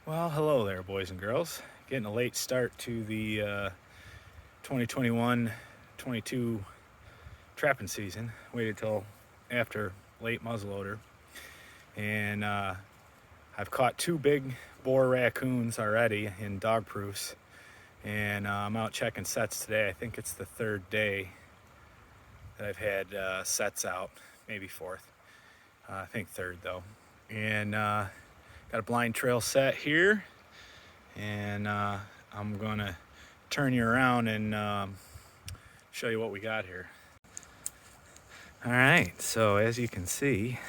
Well, hello there, boys and girls. Getting a late start to the 2021-22 trapping season. Waited till after late muzzleloader, and I've caught two big boar raccoons already in dog proofs, and I'm out checking sets today. I think it's the third day that I've had sets out, maybe fourth. I think third though, and got a blind trail set here, and I'm gonna turn you around and show you what we got here. All right, so as you can see,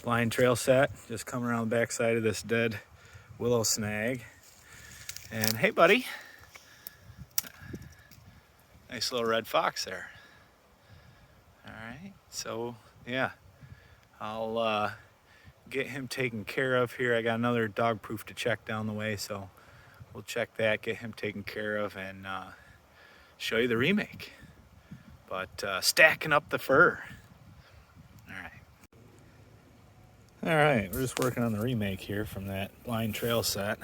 blind trail set, just coming around the backside of this dead willow snag. And hey buddy, nice little red fox there. All right, so yeah, I'll get him taken care of here. I got another dog proof to check down the way, so we'll check that, get him taken care of, and show you the remake. But stacking up the fur. All right, we're just working on the remake here from that blind trail set.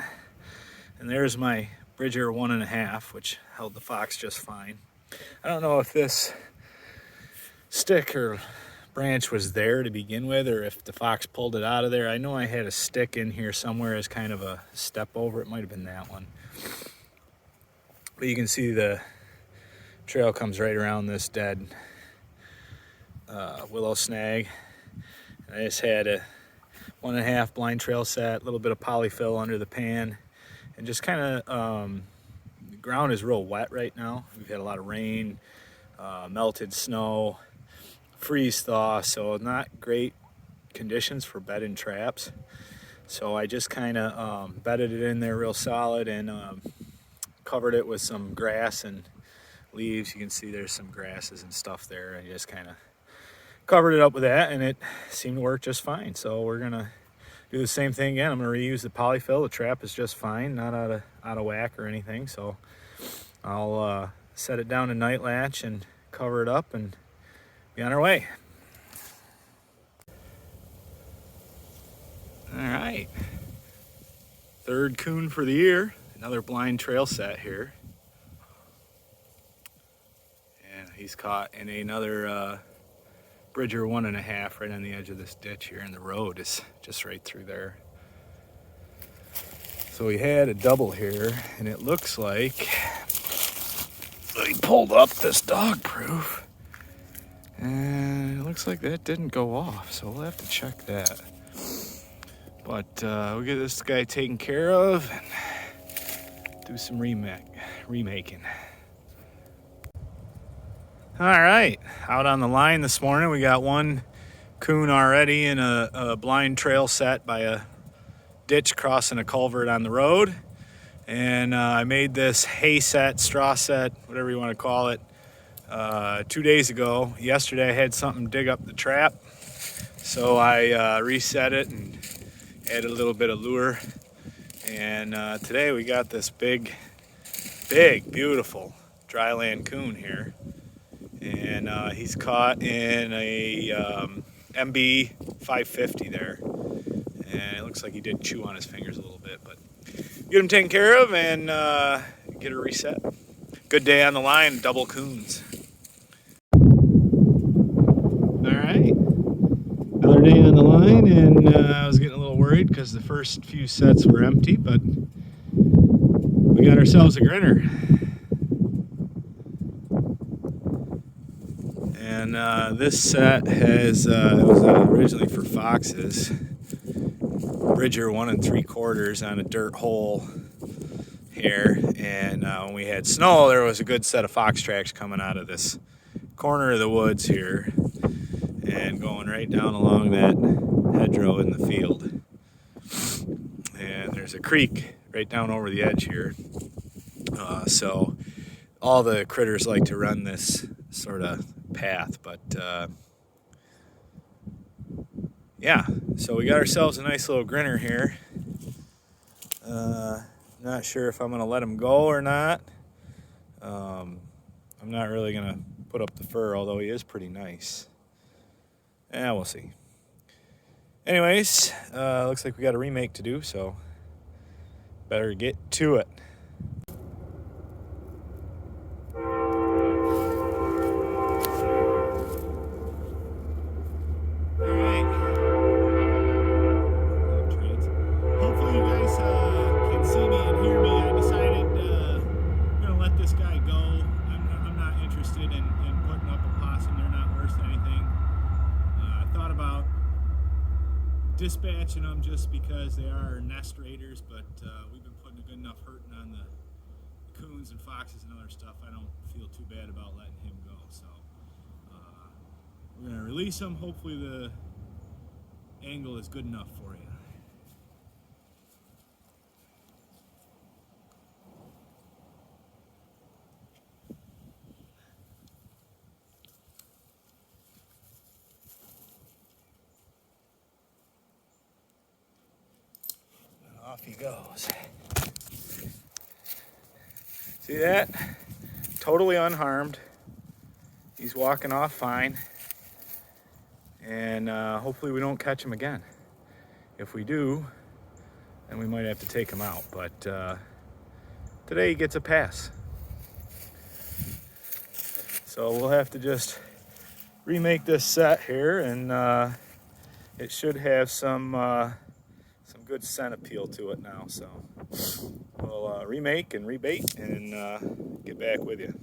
And there's my Bridger 1.5, which held the fox just fine. I don't know if this stick or branch was there to begin with, or if the fox pulled it out of there. I know I had a stick in here somewhere as kind of a step over. It might have been that one. But you can see the trail comes right around this dead willow snag. And I just had a 1.5 blind trail set, a little bit of polyfill under the pan, and just kind of the ground is real wet right now. We've had a lot of rain, melted snow, freeze thaw, so not great conditions for bedding traps. So I just kind of bedded it in there real solid and covered it with some grass and leaves. You can see there's some grasses and stuff there. I just kind of covered it up with that, and it seemed to work just fine. So we're gonna do the same thing again. I'm gonna reuse the polyfill. The trap is just fine, not out of whack or anything. So I'll set it down to night latch and cover it up and be on our way. All right, third coon for the year. Another blind trail set here, and he's caught in another Bridger 1.5 right on the edge of this ditch here, and the road is just right through there. So we had a double here, and it looks like he pulled up this dog proof, and it looks like that didn't go off, so we'll have to check that. But we'll get this guy taken care of and do some remaking. All right, out on the line this morning, we got one coon already in a blind trail set by a ditch crossing a culvert on the road. And I made this hay set, straw set, whatever you want to call it, 2 days ago. Yesterday I had something dig up the trap, so I reset it and added a little bit of lure. And today we got this big, beautiful dryland coon here. And he's caught in a MB 550 there. And it looks like he did chew on his fingers a little bit, but get him taken care of and get a reset. Good day on the line, double coons. All right, another day on the line, and I was getting a little worried because the first few sets were empty, but we got ourselves a grinner. And this set has, it was originally for foxes. Bridger 1 3/4 on a dirt hole here. And when we had snow, there was a good set of fox tracks coming out of this corner of the woods here and going right down along that hedgerow in the field. And there's a creek right down over the edge here. So all the critters like to run this sort of path, but yeah, so we got ourselves a nice little grinner here. Not sure if I'm gonna let him go or not. I'm not really gonna put up the fur, although he is pretty nice. Yeah, we'll see. Anyways, looks like we got a remake to do, so better get to it. Hopefully you guys can see me and hear me. I decided I'm going to let this guy go. I'm not interested in putting up a possum. They're not worth anything. I thought about dispatching them just because they are nest raiders, but we've been putting a good enough hurting on the coons and foxes and other stuff. I don't feel too bad about letting him go. So we're going to release him. Hopefully the angle is good enough for you. Off he goes. See that? Totally unharmed. He's walking off fine. And hopefully we don't catch him again. If we do, then we might have to take him out. But today he gets a pass. So we'll have to just remake this set here, and it should have some good scent appeal to it now. So we'll remake and rebait and get back with you.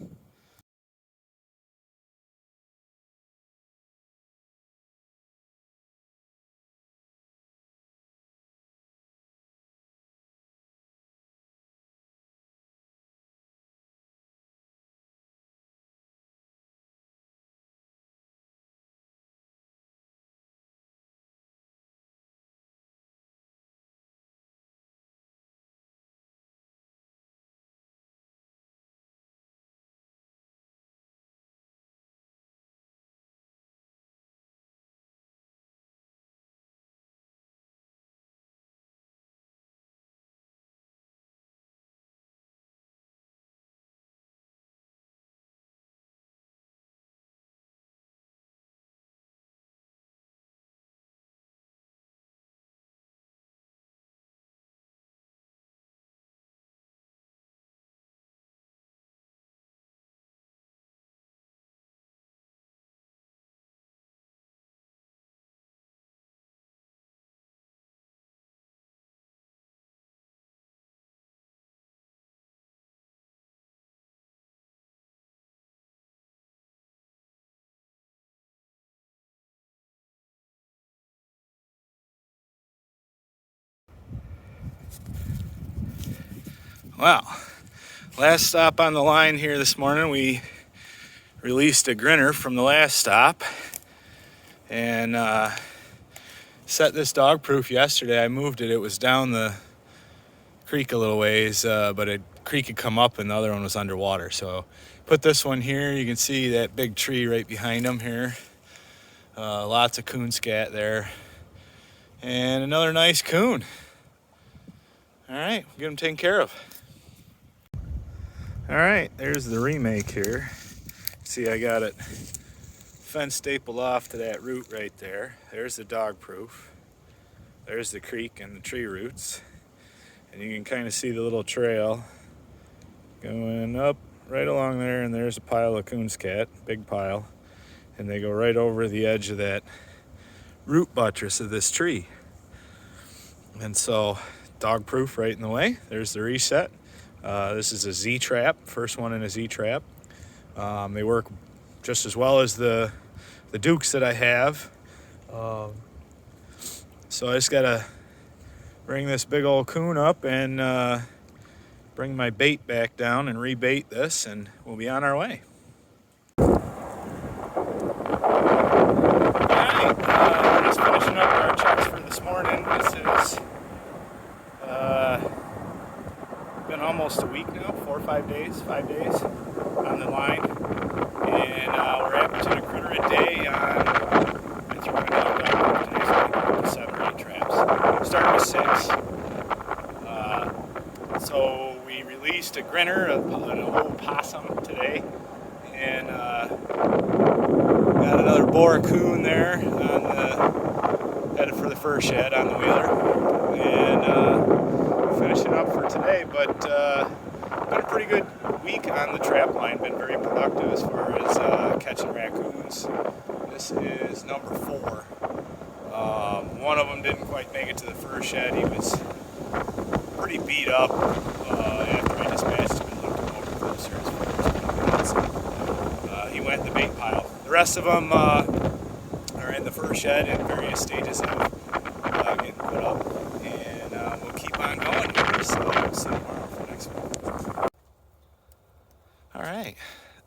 Well, last stop on the line here this morning, we released a grinner from the last stop and set this dog proof yesterday. I moved it. It was down the creek a little ways, but a creek had come up and the other one was underwater. So put this one here. You can see that big tree right behind him here. Lots of coon scat there. And another nice coon. All right, we'll get him taken care of. All right, there's the remake here. See, I got it fence stapled off to that root right there. There's the dog proof. There's the creek and the tree roots. And you can kind of see the little trail going up right along there, and there's a pile of coon scat, big pile. And they go right over the edge of that root buttress of this tree. And so, dog proof right in the way. There's the reset. This is a Z-trap, first one in a Z-trap. They work just as well as the Dukes that I have. So I just gotta bring this big old coon up and bring my bait back down and rebait this, and we'll be on our way. Alright, just finishing up our checks for this morning. This is been almost a week now, 4 or 5 days, 5 days on the line, and we're averaging a critter a day on, I threw another dog today, so I think 7 or 8 traps. Started with 6. So we released a grinner, an old possum today, and got another boar coon there on headed for the fur shed on the wheeler, and finishing up for today. But been a pretty good week on the trap line. Been very productive as far as catching raccoons. This is number 4. One of them didn't quite make it to the fur shed. He was pretty beat up after I dispatched him and looked him over closer as far as so, he went in the bait pile. The rest of them are in the fur shed in various stages of getting put up, and we'll keep on going here. So we'll see you tomorrow for the next one. All right,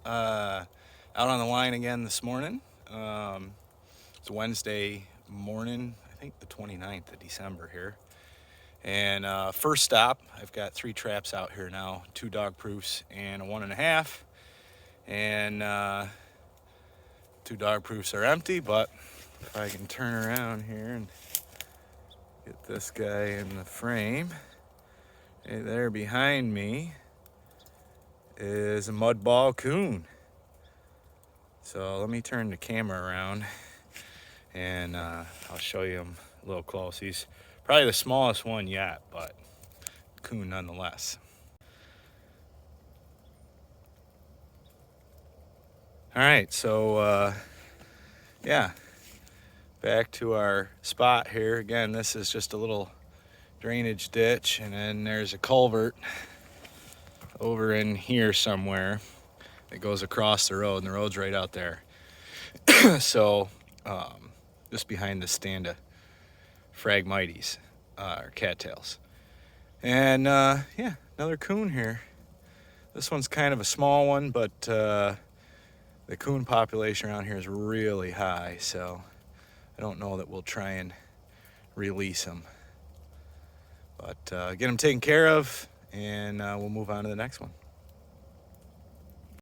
out on the line again this morning. It's Wednesday morning, I think the 29th of December here. And first stop, I've got 3 traps out here now, 2 dog proofs and a 1.5. And 2 dog proofs are empty, but if I can turn around here and get this guy in the frame, right there behind me is a mud ball coon. So let me turn the camera around and I'll show you him a little close. He's probably the smallest one yet, but coon nonetheless. All right, so yeah, back to our spot here. Again, this is just a little drainage ditch, and then there's a culvert over in here somewhere that goes across the road, and the road's right out there. So just behind the stand of Phragmites, or cattails. And yeah, another coon here. This one's kind of a small one, but the coon population around here is really high, so I don't know that we'll try and release them. But get them taken care of, and we'll move on to the next one.